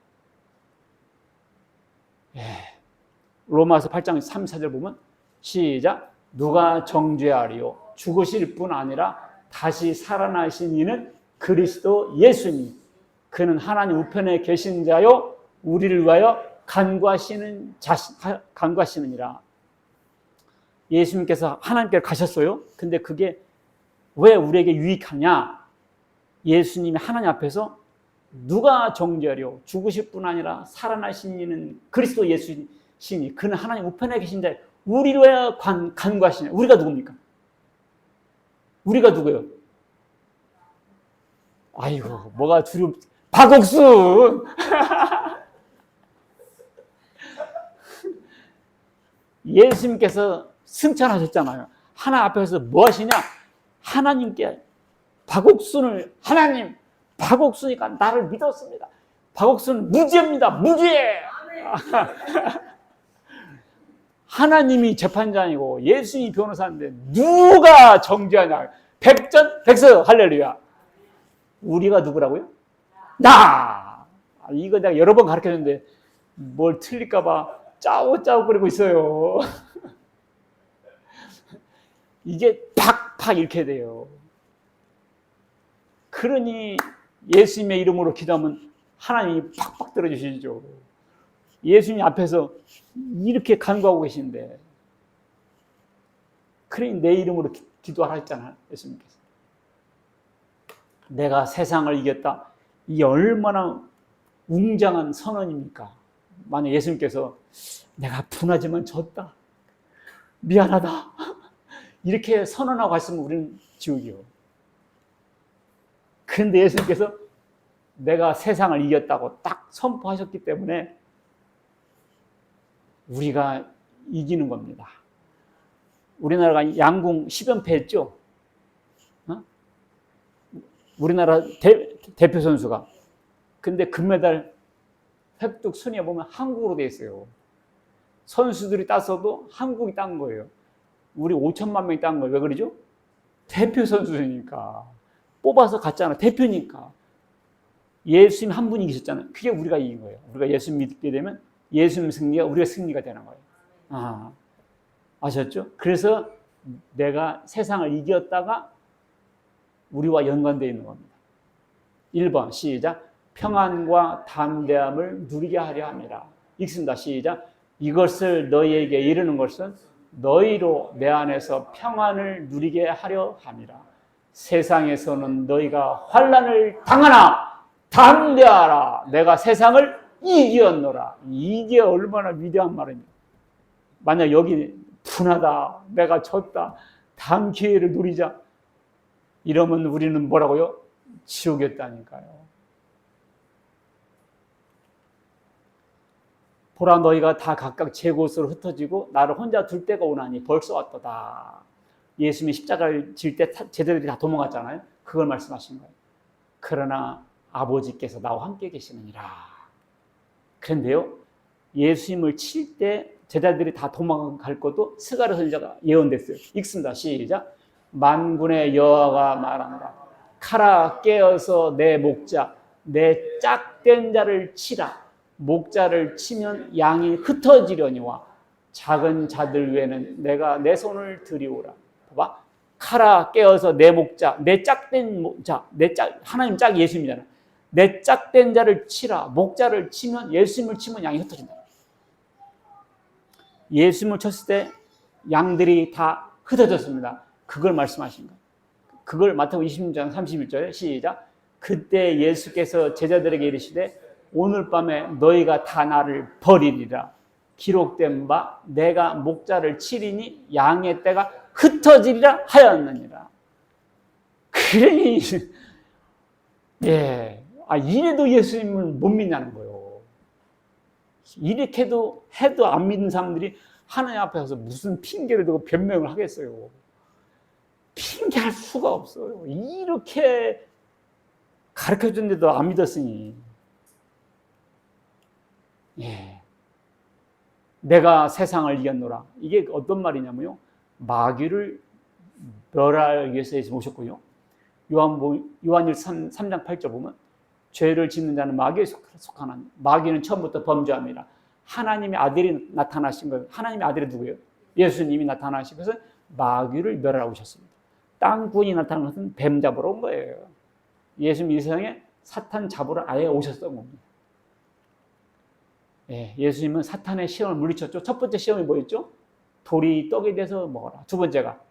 A: 로마서 8장 3, 4절 보면 시작. 누가 정죄하리요? 죽으실 뿐 아니라 다시 살아나신 이는 그리스도 예수님. 그는 하나님 우편에 계신 자요 우리를 위하여 간구하시느니라. 예수님께서 하나님께로 가셨어요. 근데 그게 왜 우리에게 유익하냐? 예수님이 하나님 앞에서 누가 정죄하려? 죽으실 뿐 아니라 살아나신 이는 그리스도 예수시니 그는 하나님 우편에 계신 자 우리를 위하여 간구하시냐? 우리가 누굽니까? 우리가 누구예요? 아이고 뭐가 두렵. 박옥순. 예수님께서 승천하셨잖아요. 하나 앞에서 뭐 하시냐? 하나님께 박옥순을 하나님 박옥순이가 나를 믿었습니다. 박옥순은 무죄입니다. 무죄. 하나님이 재판장이고 예수님이 변호사인데 누가 정죄하냐? 백전 백서 할렐루야. 우리가 누구라고요? 나. 이거 내가 여러 번 가르쳤는데 뭘 틀릴까 봐 짜고짜고거리고 있어요. 이게 팍팍 이렇게 돼요. 그러니 예수님의 이름으로 기도하면 하나님이 팍팍 들어주시죠. 예수님 앞에서 이렇게 간구하고 계신데, 그러니 내 이름으로 기도하라 했잖아요, 예수님께서. 내가 세상을 이겼다. 이게 얼마나 웅장한 선언입니까? 만약 예수님께서 내가 분하지만 졌다, 미안하다, 이렇게 선언하고 갔으면 우리는 지옥이요. 그런데 예수님께서 내가 세상을 이겼다고 딱 선포하셨기 때문에 우리가 이기는 겁니다. 우리나라가 양궁 10연패 했죠? 우리나라 대표 선수가. 근데 금메달 획득 순위에 보면 한국으로 돼 있어요. 선수들이 땄어도 한국이 딴 거예요. 우리 5천만 명이 딴 거예요. 왜 그러죠? 대표 선수니까. 뽑아서 갔잖아. 대표니까. 예수님 한 분이 이기셨잖아요. 그게 우리가 이긴 거예요. 우리가 예수 믿게 되면 예수님 승리가 우리가 승리가 되는 거예요. 아셨죠? 그래서 내가 세상을 이겼다가 우리와 연관되어 있는 겁니다. 1번 시작. 평안과 담대함을 누리게 하려 함이라. 읽습니다. 시작. 이것을 너희에게 이르는 것은 너희로 내 안에서 평안을 누리게 하려 함이라. 세상에서는 너희가 환난을 당하나 담대하라. 내가 세상을 이겼노라. 이게 얼마나 위대한 말입니까? 만약 여기 분하다, 내가 졌다, 다음 기회를 누리자, 이러면 우리는 뭐라고요? 지옥이었다니까요. 보라, 너희가 다 각각 제 곳으로 흩어지고 나를 혼자 둘 때가 오나니 벌써 왔도다. 예수님이 십자가를 질 때 제자들이 다 도망갔잖아요. 그걸 말씀하신 거예요. 그러나 아버지께서 나와 함께 계시느니라. 그런데요, 예수님을 칠 때 제자들이 다 도망갈 것도 스가랴 선지자가 예언됐어요. 읽습니다. 시작. 만군의 여호와가 말한다. 칼아 깨어서 내 목자, 내 짝된 자를 치라. 목자를 치면 양이 흩어지려니와 작은 자들 외에는 내가 내 손을 들이오라. 봐봐. 칼아 깨어서 내 목자, 내 짝된 자, 하나님 짝 예수님이잖아. 내 짝된 자를 치라. 목자를 치면, 예수님을 치면 양이 흩어진다. 예수님을 쳤을 때 양들이 다 흩어졌습니다. 그걸 말씀하신 거예요. 그걸 마태복음 26장 31절에 시작. 그때 예수께서 제자들에게 이르시되 오늘 밤에 너희가 다 나를 버리리라. 기록된 바 내가 목자를 치리니 양의 떼가 흩어지리라 하였느니라. 그러니 이래도 예수님을 못 믿냐는 거예요. 이렇게도 해도 안 믿는 사람들이 하나님 앞에 가서 무슨 핑계를 대고 변명을 하겠어요. 핑계할 수가 없어요. 이렇게 가르쳐줬는데도 안 믿었으니. 내가 세상을 이겼노라. 이게 어떤 말이냐면요, 마귀를 멸하기 위해서 예수님 오셨고요. 요한일 3장 8절 보면 죄를 짓는 자는 마귀에 속하나니 마귀는 처음부터 범죄함이라. 하나님의 아들이 나타나신 거예요. 하나님의 아들이 누구예요? 예수님이 나타나신 것은 마귀를 멸하러 오셨습니다. 땅꾼이 나타난 것은 뱀 잡으러 온 거예요. 예수님 이 세상에 사탄 잡으러 아예 오셨던 겁니다. 예수님은 사탄의 시험을 물리쳤죠. 첫 번째 시험이 뭐였죠? 돌이 떡이 돼서 먹어라. 두 번째가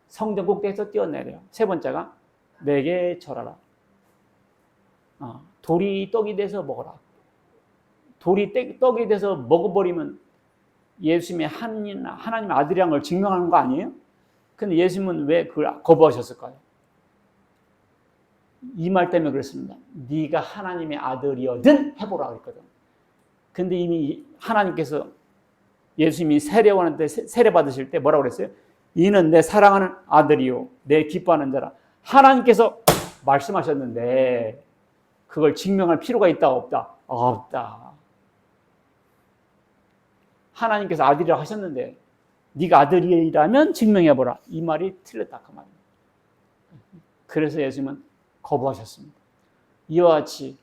A: 성전 꼭대기에서 뛰어내려. 세 번째가 내게 절하라. 돌이 떡이 돼서 먹어라. 돌이 떡이 돼서 먹어버리면 예수님의 하나님의 아들이라는 걸 증명하는 거 아니에요? 근데 예수님은 왜 그걸 거부하셨을까요? 이 말 때문에 그렇습니다. 네가 하나님의 아들이어든 해보라 그랬거든. 근데 이미 하나님께서 예수님이 세례요한한테 세례 받으실 때 뭐라고 그랬어요? 이는 내 사랑하는 아들이요 내 기뻐하는 자라. 하나님께서 말씀하셨는데 그걸 증명할 필요가 있다 없다? 없다. 하나님께서 아들이라고 하셨는데 네가 아들이라면 증명해보라. 이 말이 틀렸다 그 말입니다. 그래서 예수님은 거부하셨습니다. 이와 같이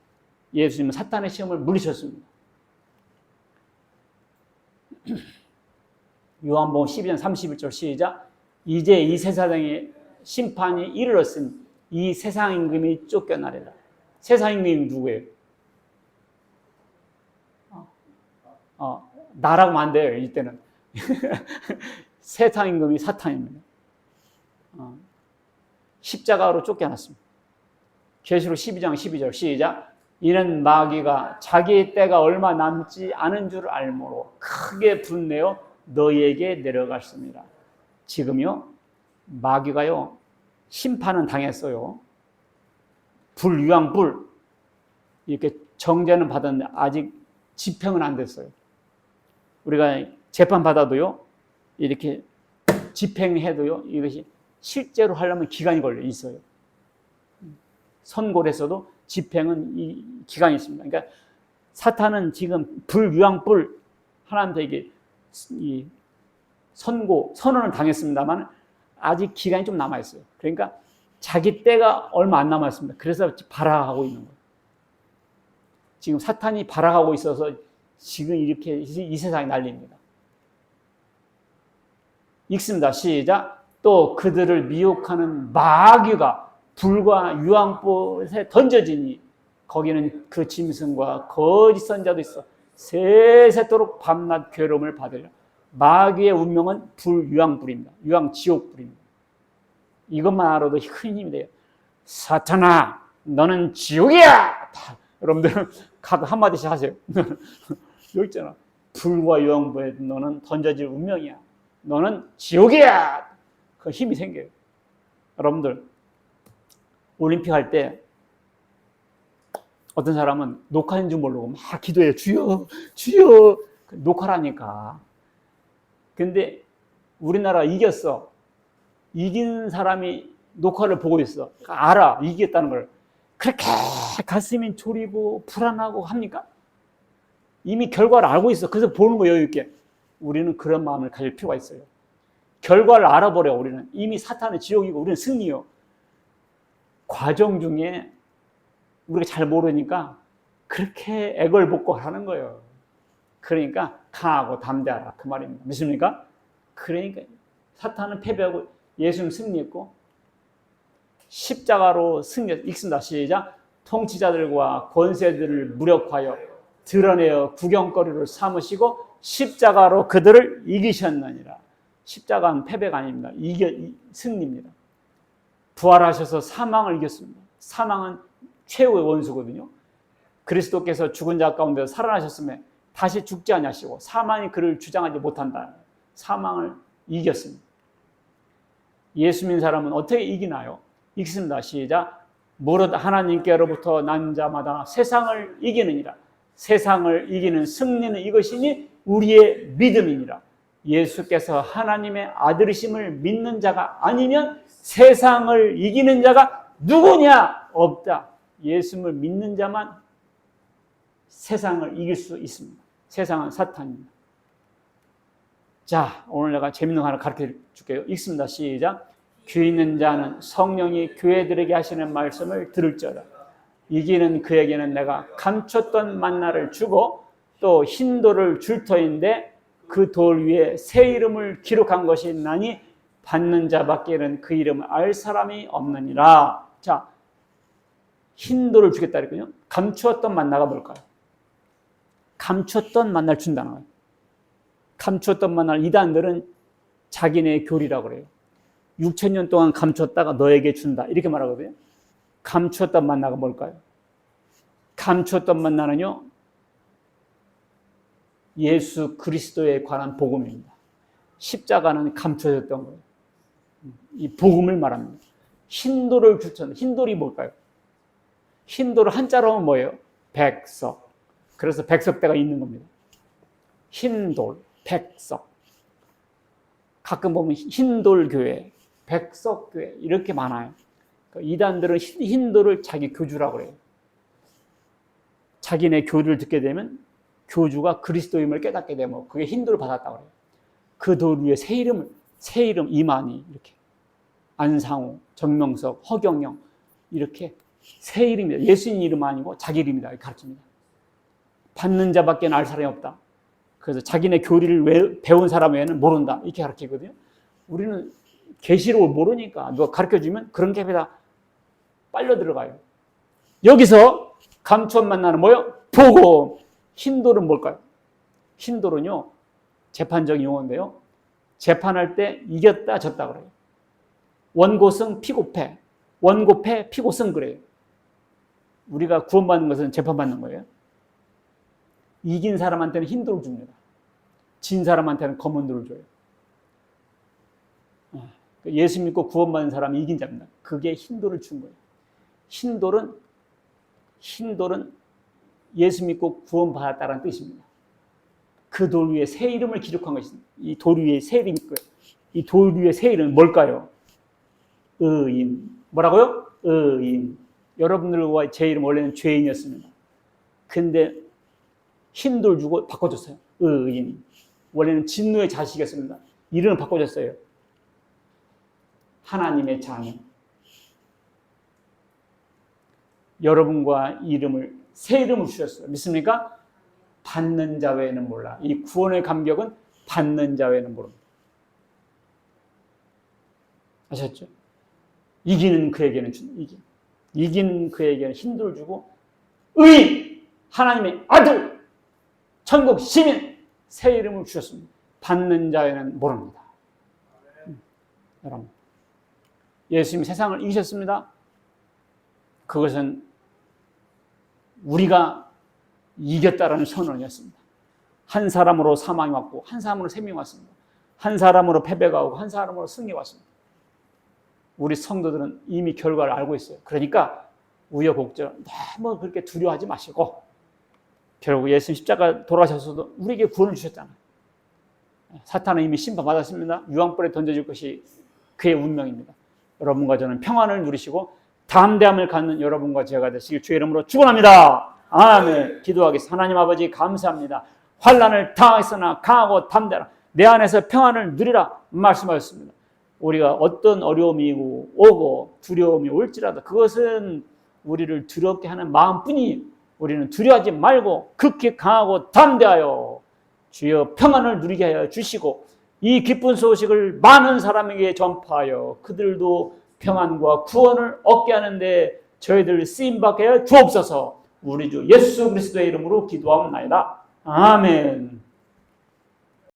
A: 예수님은 사탄의 시험을 물리쳤습니다. 요한복음 12장 31절 시작. 이제 이 세상의 심판이 이르렀으니 이 세상 임금이 쫓겨나리라. 세상 임금이 누구예요? 나라고 하면 안 돼요. 이때는 세상 임금이 사탄입니다. 십자가로 쫓겨났습니다. 계시록 12장 12절 시작. 이는 마귀가 자기의 때가 얼마 남지 않은 줄 알므로 크게 분내어 너희에게 내려갔습니다. 지금요 마귀가요 심판은 당했어요. 불 이렇게 정죄는 받았는데 아직 집행은 안 됐어요. 우리가 재판 받아도요 이렇게 집행해도요 이것이 실제로 하려면 기간이 걸려 있어요. 선고를 했어도 집행은 이 기간이 있습니다. 그러니까 사탄은 지금 불 하나님께 이 선언을 당했습니다만 아직 기간이 좀 남아 있어요. 그러니까 자기 때가 얼마 안 남았습니다. 그래서 발악하고 있는 거예요. 지금 사탄이 발악하고 있어서 지금 이렇게 이 세상이 난립니다. 읽습니다. 시작. 또 그들을 미혹하는 마귀가 불과 유황불에 던져지니 거기는 그 짐승과 거짓 선자도 있어 세세토록 밤낮 괴로움을 받으려. 마귀의 운명은 유황불입니다. 유황지옥불입니다. 이것만 알아도 큰 힘이 돼요. 사탄아, 너는 지옥이야! 여러분들은 각 한마디씩 하세요. 여기 있잖아. 불과 유황불에 너는 던져질 운명이야. 너는 지옥이야! 그 힘이 생겨요. 여러분들, 올림픽 할 때 어떤 사람은 녹화인 줄 모르고 막 기도해요. 주여, 주여. 녹화라니까. 근데 우리나라 이겼어. 이긴 사람이 녹화를 보고 있어. 알아. 이겼다는 걸. 그렇게 가슴이 졸이고 불안하고 합니까? 이미 결과를 알고 있어. 그래서 보는 거 여유 있게. 우리는 그런 마음을 가질 필요가 있어요. 결과를 알아버려. 우리는 이미 사탄의 지옥이고 우리는 승리요. 과정 중에 우리가 잘 모르니까 그렇게 애걸복걸 하는 거예요. 그러니까 강하고 담대하라 그 말입니다. 믿습니까? 그러니까 사탄은 패배하고 예수는 승리했고 십자가로 읽습니다. 시작. 통치자들과 권세들을 무력하여 드러내어 구경거리를 삼으시고 십자가로 그들을 이기셨느니라. 십자가는 패배가 아닙니다. 승리입니다. 부활하셔서 사망을 이겼습니다. 사망은 최후의 원수거든요. 그리스도께서 죽은 자 가운데 살아나셨음에 다시 죽지 아니하시고 사망이 그를 주장하지 못한다. 사망을 이겼습니다. 예수 믿는 사람은 어떻게 이기나요? 읽습니다. 시작. 무릇 하나님께로부터 난 자마다 세상을 이기느니라. 세상을 이기는 승리는 이것이니 우리의 믿음이니라. 예수께서 하나님의 아들이심을 믿는 자가 아니면 세상을 이기는 자가 누구냐? 없다. 예수를 믿는 자만 세상을 이길 수 있습니다. 세상은 사탄입니다. 자, 오늘 내가 재밌는 거 하나 가르쳐 줄게요. 읽습니다. 시작. 귀 있는 자는 성령이 교회들에게 하시는 말씀을 들을지어다. 이기는 그에게는 내가 감췄던 만나를 주고 또 흰 돌을 줄 터인데 그 돌 위에 새 이름을 기록한 것이 있나니 받는 자밖에는 그 이름을 알 사람이 없느니라. 자, 흰 돌을 주겠다 그랬거든요. 감추었던 만나가 뭘까요? 감추었던 만나를 준다는 거예요. 감추었던 만나를 이단들은 자기네 교리라고 그래요. 6,000년 동안 감추었다가 너에게 준다. 이렇게 말하거든요. 감추었던 만나가 뭘까요? 감추었던 만나는요, 예수 그리스도에 관한 복음입니다. 십자가는 감춰졌던 거예요. 이 복음을 말합니다. 흰돌을 주천. 흰돌이 뭘까요? 흰돌을 한자로 하면 뭐예요? 백석. 그래서 백석대가 있는 겁니다. 흰돌, 백석. 가끔 보면 흰돌교회, 백석교회 이렇게 많아요. 그러니까 이단들은 흰돌을 자기 교주라고 그래요. 자기네 교리를 듣게 되면 교주가 그리스도임을 깨닫게 되면 그게 흰돌을 받았다고 그래요. 그 돌 위에 새 이름 이만희 이렇게 안상우, 정명석, 허경영 이렇게 새 이름이다. 예수님 이름 아니고 자기 이름이다. 가르칩니다. 받는 자밖에 알 사람이 없다. 그래서 자기네 교리를 배운 사람 외에는 모른다. 이렇게 가르치거든요. 우리는 계시록을 모르니까 누가 가르쳐주면 그런 갭에다 빨려 들어가요. 여기서 감추원 만나는 뭐예요? 복음. 힌돌은 뭘까요? 힌돌은요, 재판적인 용어인데요. 재판할 때 이겼다 졌다 그래요. 원고승 피고패. 원고패 피고승 그래요. 우리가 구원받는 것은 재판받는 거예요. 이긴 사람한테는 힌돌을 줍니다. 진 사람한테는 검은 돌을 줘요. 예수 믿고 구원받는 사람이 이긴 자입니다. 그게 힌돌을 준 거예요. 힌돌은 예수 믿고 구원받았다는 뜻입니다. 그 돌 위에 새 이름을 기록한 것입니다. 이 돌 위에 새 이름이 있고요. 이 돌 위에 새 이름은 뭘까요? 의인. 뭐라고요? 의인. 여러분들과 제 이름 원래는 죄인이었습니다. 근데 흰돌 주고 바꿔줬어요. 의인. 원래는 진노의 자식이었습니다. 이름을 바꿔줬어요. 하나님의 자녀. 여러분과 새 이름을 주셨어요. 믿습니까? 받는 자 외에는 몰라. 이 구원의 감격은 받는 자 외에는 모릅니다. 아셨죠? 이기는 그에게는 이긴 그에게는 힘을 주고 의인, 하나님의 아들, 천국 시민 새 이름을 주셨습니다. 받는 자에는 모릅니다. 여러분, 예수님이 세상을 이기셨습니다. 그것은 우리가 이겼다라는 선언이었습니다. 한 사람으로 사망이 왔고 한 사람으로 생명이 왔습니다. 한 사람으로 패배가 오고 한 사람으로 승리가 왔습니다. 우리 성도들은 이미 결과를 알고 있어요. 그러니까 우여곡절 너무 그렇게 두려워하지 마시고 결국 예수님 십자가 돌아가셔서도 우리에게 구원을 주셨잖아요. 사탄은 이미 심판받았습니다. 유황불에 던져질 것이 그의 운명입니다. 여러분과 저는 평안을 누리시고 담대함을 갖는 여러분과 제가 되시길 주의 이름으로 축원합니다. 아멘. 기도하겠습니다. 하나님 아버지 감사합니다. 환난을 당하였으나 강하고 담대하라. 내 안에서 평안을 누리라 말씀하셨습니다. 우리가 어떤 어려움이 오고 두려움이 올지라도 그것은 우리를 두렵게 하는 마음뿐이 우리는 두려워하지 말고 극히 강하고 담대하여 주여 평안을 누리게 하여 주시고 이 기쁜 소식을 많은 사람에게 전파하여 그들도 평안과 구원을 얻게 하는데 저희들 쓰임받게 하여 주옵소서. 우리 주 예수 그리스도의 이름으로 기도하옵나이다. 아멘.